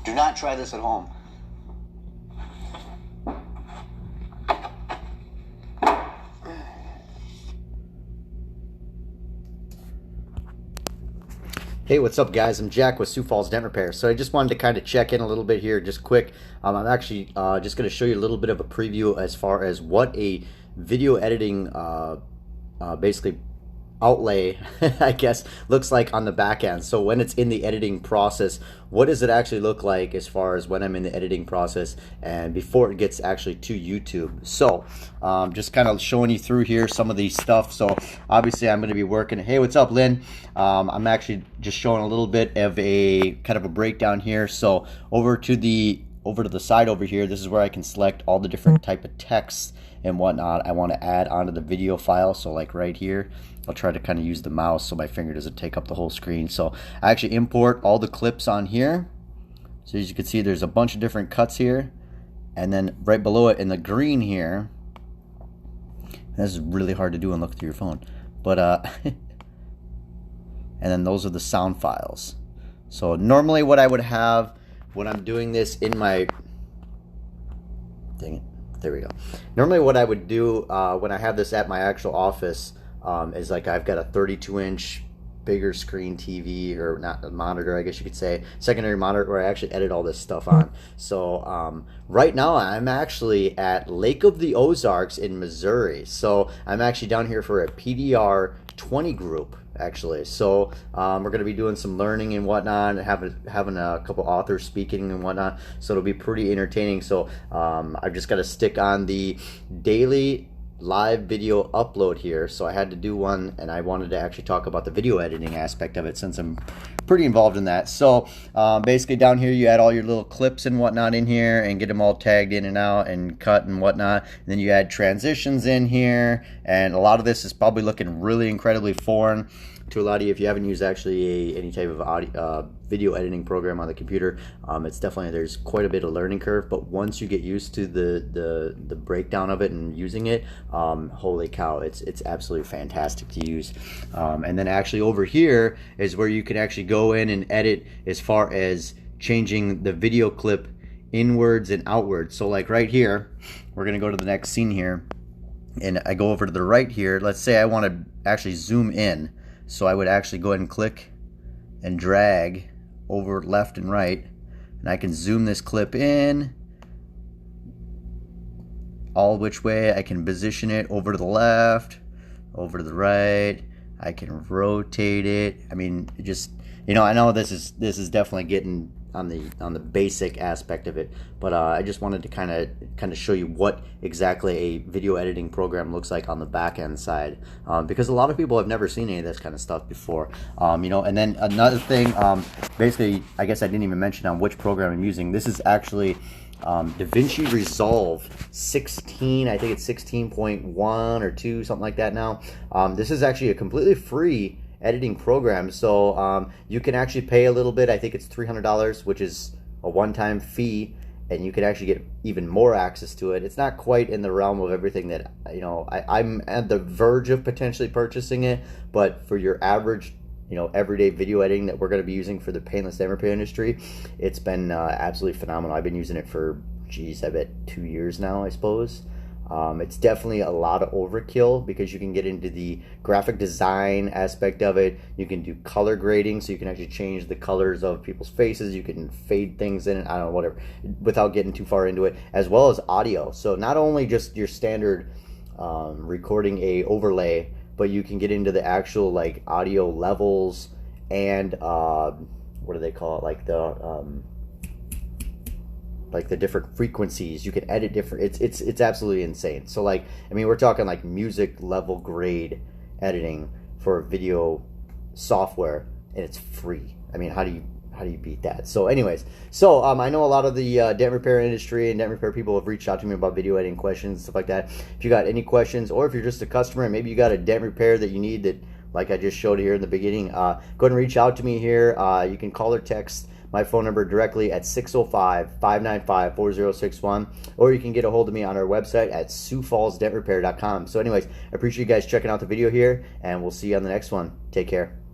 Do not try this at home. Hey, what's up, guys? I'm Jack with Sioux Falls Dent Repair. So I just wanted to kind of check in a little bit here, just quick. I'm actually just going to show you a little bit of a preview as far as what a video editing basically outlay I guess looks like on the back end. So when it's in the editing process, what does it actually look like as far as when I'm in the editing process and before it gets actually to YouTube? So just kind of showing you through here some of these stuff. So obviously I'm going to be working. Hey, what's up, Lynn? I'm actually just showing a little bit of a kind of a breakdown here. So over to the side over here, this is where I can select all the different type of texts and whatnot I want to add onto the video file. So like right here, I'll try to kind of use the mouse so my finger doesn't take up the whole screen. So I actually import all the clips on here. So as you can see, there's a bunch of different cuts here. And then right below it in the green here, this is really hard to do and look through your phone. But and then those are the sound files. So normally what I would have when I'm doing this in my, dang it, there we go. Normally what I would do when I have this at my actual office is like I've got a 32-inch bigger screen TV, or not a monitor, I guess you could say, secondary monitor where I actually edit all this stuff on. So right now I'm actually at Lake of the Ozarks in Missouri. So I'm actually down here for a PDR 20 group actually. So we're going to be doing some learning and whatnot, and having a couple authors speaking and whatnot. So it'll be pretty entertaining. So I've just got to stick on the daily live video upload here. So I had to do one, and I wanted to actually talk about the video editing aspect of it since I'm pretty involved in that. So basically down here you add all your little clips and whatnot in here and get them all tagged in and out and cut and whatnot. And then you add transitions in here, and a lot of this is probably looking really incredibly foreign to a lot of you if you haven't used actually any type of audio, video editing program on the computer. It's definitely, there's quite a bit of learning curve, but once you get used to the breakdown of it and using it, holy cow, it's absolutely fantastic to use. And then actually over here is where you can actually go in and edit as far as changing the video clip inwards and outwards. So like right here, we're gonna go to the next scene here, and I go over to the right here. Let's say I want to actually zoom in. So I would actually go ahead and click and drag over left and right, and I can zoom this clip in all which way. I can position it over to the left, over to the right. I can rotate it. I mean, just, you know, I know this is definitely getting on the basic aspect of it, but I just wanted to kind of show you what exactly a video editing program looks like on the back end side, because a lot of people have never seen any of this kind of stuff before. You know, and then another thing, basically, I guess I didn't even mention on which program I'm using. This is actually Davinci Resolve 16. I think it's 16.1 or 2, something like that now. This is actually a completely free editing program, so you can actually pay a little bit. I think it's $300, which is a one-time fee, and you can actually get even more access to it. It's not quite in the realm of everything that, you know, I'm at the verge of potentially purchasing it, but for your average, you know, everyday video editing that we're going to be using for the paintless dent repair industry, it's been absolutely phenomenal. I've been using it for, geez, I bet 2 years now, I suppose. It's definitely a lot of overkill because you can get into the graphic design aspect of it. You can do color grading, so you can actually change the colors of people's faces. You can fade things in it, I don't know, whatever, without getting too far into it, as well as audio. So not only just your standard recording a overlay, but you can get into the actual like audio levels and what do they call it, like the different frequencies. You can edit different, it's absolutely insane. So like, I mean, we're talking like music level grade editing for video software, and it's free. I mean, how do you beat that? So anyways, so I know a lot of the dent repair industry and dent repair people have reached out to me about video editing questions and stuff like that. If you got any questions, or if you're just a customer and maybe you got a dent repair that you need that, like I just showed here in the beginning, go ahead and reach out to me here. You can call or text my phone number directly at 605-595-4061, or you can get a hold of me on our website at SiouxFallsDentRepair.com. So anyways, I appreciate you guys checking out the video here, and we'll see you on the next one. Take care.